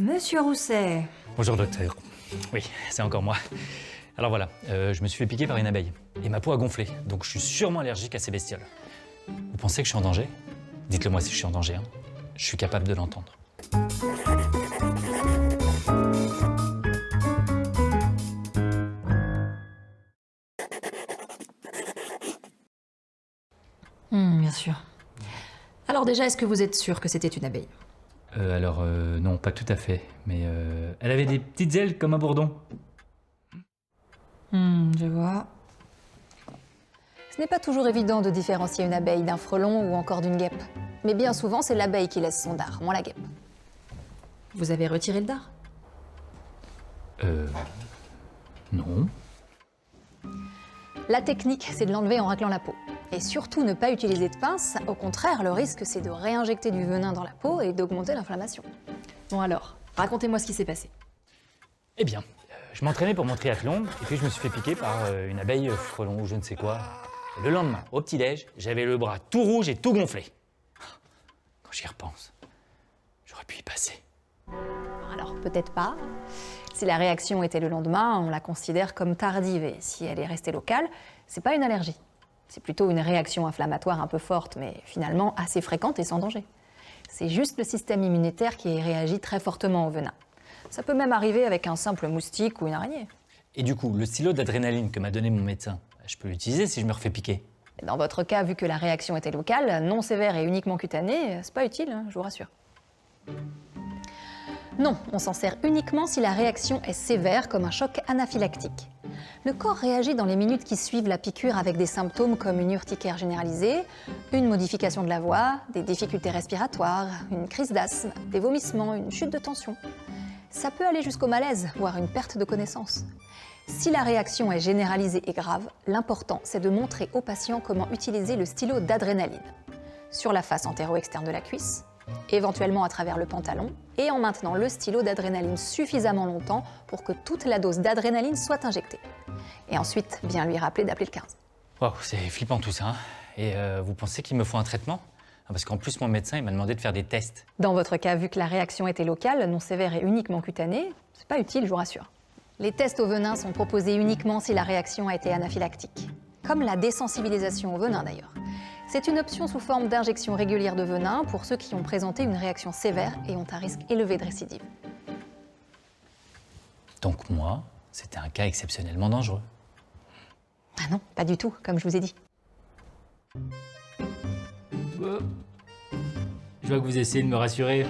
Monsieur Rousset. Bonjour docteur. Oui, c'est encore moi. Alors voilà, je me suis fait piquer par une abeille. Et ma peau a gonflé, donc je suis sûrement allergique à ces bestioles. Vous pensez que je suis en danger? Dites-le moi si je suis en danger, hein. Je suis capable de l'entendre. Bien sûr. Alors déjà, est-ce que vous êtes sûr que c'était une abeille? Non, pas tout à fait. Mais elle avait des petites ailes comme un bourdon. Je vois. Ce n'est pas toujours évident de différencier une abeille d'un frelon ou encore d'une guêpe. Mais bien souvent, c'est l'abeille qui laisse son dard, moins la guêpe. Vous avez retiré le dard? Non. La technique, c'est de l'enlever en raclant la peau. Et surtout, ne pas utiliser de pince. Au contraire, le risque, c'est de réinjecter du venin dans la peau et d'augmenter l'inflammation. Bon alors, racontez-moi ce qui s'est passé. Eh bien, je m'entraînais pour mon triathlon, et puis je me suis fait piquer par une abeille frelon ou je ne sais quoi. Et le lendemain, au petit-déj, j'avais le bras tout rouge et tout gonflé. Quand j'y repense, j'aurais pu y passer. Alors, peut-être pas. Si la réaction était le lendemain, on la considère comme tardive. Et si elle est restée locale, c'est pas une allergie. C'est plutôt une réaction inflammatoire un peu forte, mais finalement assez fréquente et sans danger. C'est juste le système immunitaire qui réagit très fortement au venin. Ça peut même arriver avec un simple moustique ou une araignée. Et du coup, le stylo d'adrénaline que m'a donné mon médecin, je peux l'utiliser si je me refais piquer? Dans votre cas, vu que la réaction était locale, non sévère et uniquement cutanée, c'est pas utile, je vous rassure. Non, on s'en sert uniquement si la réaction est sévère, comme un choc anaphylactique. Le corps réagit dans les minutes qui suivent la piqûre avec des symptômes comme une urticaire généralisée, une modification de la voix, des difficultés respiratoires, une crise d'asthme, des vomissements, une chute de tension. Ça peut aller jusqu'au malaise, voire une perte de connaissance. Si la réaction est généralisée et grave, l'important c'est de montrer au patient comment utiliser le stylo d'adrénaline. Sur la face antéro-externe de la cuisse, éventuellement à travers le pantalon, et en maintenant le stylo d'adrénaline suffisamment longtemps pour que toute la dose d'adrénaline soit injectée. Et ensuite, bien lui rappeler d'appeler le 15. Waouh, c'est flippant tout ça, hein. Et vous pensez qu'il me faut un traitement? Parce qu'en plus, mon médecin, il m'a demandé de faire des tests. Dans votre cas, vu que la réaction était locale, non sévère et uniquement cutanée, c'est pas utile, je vous rassure. Les tests au venin sont proposés uniquement si la réaction a été anaphylactique. Comme la désensibilisation au venin d'ailleurs. C'est une option sous forme d'injection régulière de venin pour ceux qui ont présenté une réaction sévère et ont un risque élevé de récidive. Donc moi, c'était un cas exceptionnellement dangereux. Ah non, pas du tout, comme je vous ai dit. Je vois que vous essayez de me rassurer.